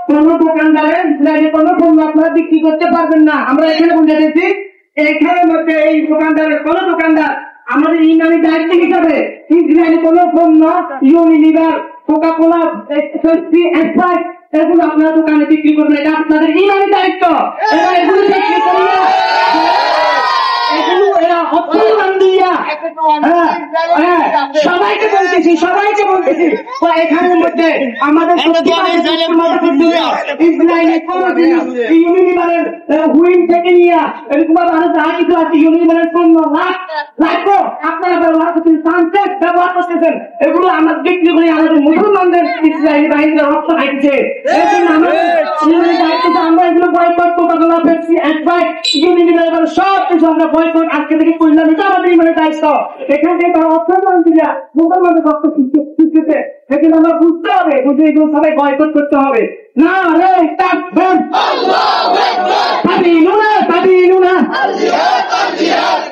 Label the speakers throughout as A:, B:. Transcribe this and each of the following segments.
A: কোন দোকানদারের কোন পণ্য আপনারা বিক্রি করতে পারবেন না। আমরা এখানে বলে দিচ্ছি, এখানের মধ্যে এই দোকানদারের কোন দোকানদার আমাদের ইমানি দায়িত্ব হিসাবে ইসরায়েলি কোন পণ্য ইউনিলিভার, কোকা কোলা, এগুলো আপনারা দোকানে বিক্রি করবেন। এটা আপনাদের ইমানি দায়িত্ব। এগুলো বিক্রি করলে সবাইকে বলতেছি এখানের মধ্যে আমাদের ইউনিলিভারের হুইল থেকে নিয়ে এরকম আরো যা কিছু আছে ইউনিলিভারের পণ্য লাগবো আপনারা ব্যবহার করতেছেন, এগুলো আমরা বিক্রি করে আমাদের মুসলমানদের ইসরায়েলি বাহিনীরা রক্ত খাইছে। আমরা এগুলো বয়কট কোকা-কোলা, পেপসি, ইউনিলিভার সব কিছু আমরা বয়কট আজকে থেকে করলাম। এটা আমাদের ইমানের দায়িত্ব। এখান থেকে তারা অর্থমন্ত্রীরা মুসলমানদের রক্ত শিখতেছে, সেগুলো আমরা বুঝতে হবে, বুঝে এগুলো সবাই বয়কট করতে হবে। না রে তাকবীর, তাবিলুনা তাবিলুনা,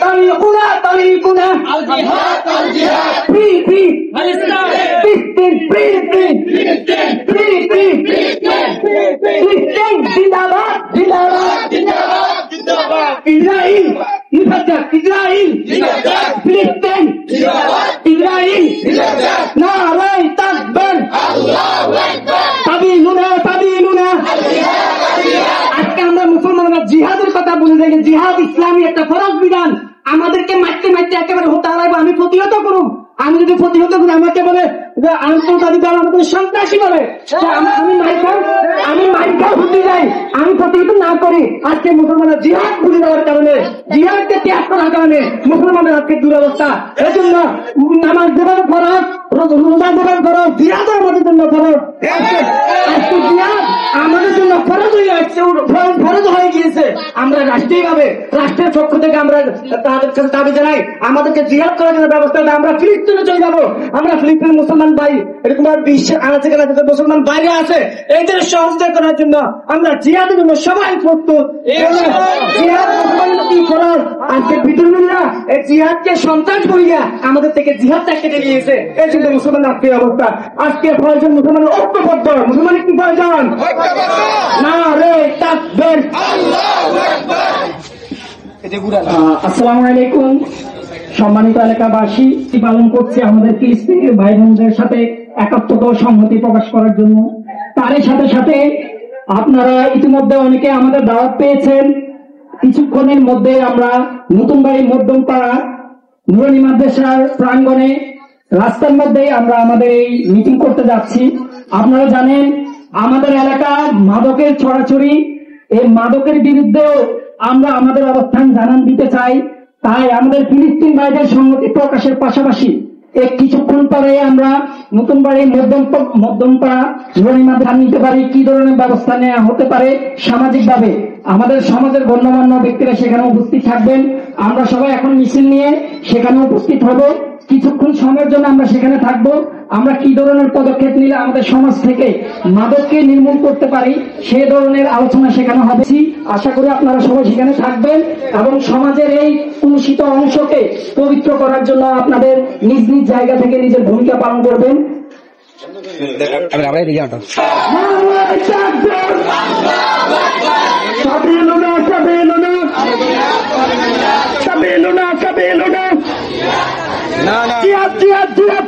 A: তারিকুনা তারিকুনা, ফ্রি ফ্রি ফিলিস্তিন, ফিলিস্তিন ফিলিস্তিন, ফিলিস্তিন জিন্দাবাদ জিন্দাবাদ জিন্দাবাদ, ইসরাইল নির্বাচক, ইসরাইল ফিলিস্তিন ইসরাইল, নারে তাকবীর, আল্লাহু আকবার, তাবিলুনা তাবিলুনা। আজকে আমরা মুসলমানরা জিহাদের কথা বলে থাকি। জিহাদ ইসলামী একটা ফরজ বিধান। আমাদেরকে মারতে মারতে একেবারে হতে হারাইবো। আমি প্রতিহত করুন, আমি যদি প্রতিহত করি আমাকে বলে আন্তর্জাতিক দল আমাদের সন্ত্রাসী বলে, আমি মাইকা হতে যাই, আমি প্রতিহত না করি। আজকে মুসলমানরা জিহাদ ভুলে যাওয়ার কারণে, জিহাদকে ত্যাগ করার কারণে মুসলমানদের আজকে দুরবস্থা। এই জন্য নামাজ দেবার ফরজ, রোজা দেবার ফরজ, জিহাদ আমাদের জন্য ফরজ। আজকে জিহাদ আমাদের জন্য ফরজ হয়ে যাচ্ছে, ফরজ হয়ে গিয়েছে। আমরা রাষ্ট্রীয়ভাবে রাষ্ট্রের পক্ষ থেকে আমরা তাদের কাছে দাবি জানাই আমাদেরকে জিহাদ করার জন্য ব্যবস্থা। আমরা ফিলিস্তিনে চলে যাবো। আমরা ফিলিস্তিনের মুসলমান ভাই এরকম বিশ্বের আনাচে কানাচে মুসলমান বাইরে আছে, এদের সহযোগিতা করার জন্য আমরা জিহাদের জন্য সবাই প্রস্তুত। জিহাদ মুসলমানদের কি ফরজ। আজকে বিদ্রোহীরা এই জিহাদকে সন্ত্রাস বলিয়া আমাদের থেকে জিহাদটা কেটে নিয়েছে। এই জন্য মুসলমান আজকে অবস্থা। আজকে প্রয়োজন মুসলমানের ঐক্যবদ্ধ। মুসলমানের কি প্রয়োজন? না রে তাকবীর, আল্লাহু আকবার। আসসালামু আলাইকুম। সম্মানিত এলাকাবাসী, পালন করছে আমাদের ফিলিস্তিনি ভাই বোনদের সাথে একাত্মতা ও সংহতি প্রকাশ করার জন্য। তারই সাথে সাথে আপনারা ইতিমধ্যে অনেকে আমাদের দাওয়াত পেয়েছেন। কিছুক্ষণের মধ্যে আমরা নতুন বাড়ি মধ্যমপাড়া নুরানি মাদ্রাসার প্রাঙ্গণে রাস্তার মধ্যে আমরা আমাদের এই মিটিং করতে যাচ্ছি। আপনারা জানেন আমাদের এলাকা মাদকের ছড়াছড়ি, এই মাদকের বিরুদ্ধেও আমরা আমাদের অবস্থান জানান দিতে চাই। তাই আমাদের ফিলিস্তিন ভাইদের সংহতি প্রকাশের পাশাপাশি কিছুক্ষণ পরে আমরা নতুন বাড়ি মধ্যমপাড়া নুরানি মাদ্রাসা নিতে পারি, কি ধরনের ব্যবস্থা নেওয়া হতে পারে সামাজিক ভাবে। আমাদের সমাজের গণ্যমান্য ব্যক্তিরা সেখানে উপস্থিত থাকবেন। আমরা সবাই এখন মিছিল নিয়ে সেখানে উপস্থিত হব। কিছুক্ষণ সময়ের জন্য আমরা সেখানে থাকব। আমরা কি ধরনের পদক্ষেপ নিলে আমাদের সমাজ থেকে মাদককে নির্মূল করতে পারি সেই ধরনের আলোচনা সেখানে হবে। আশা করি আপনারা সবাই সেখানে থাকবেন এবং সমাজের এই কলুষিত অংশকে পবিত্র করার জন্য আপনাদের নিজ নিজ জায়গা থেকে নিজের ভূমিকা পালন করবেন। জিহাদ জিহাদ জিহাদ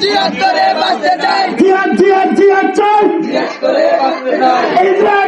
A: জিহাদ করে বাঁচতে চাই, জিহাদ জিহাদ জিহাদ চাই, ইসরায়েল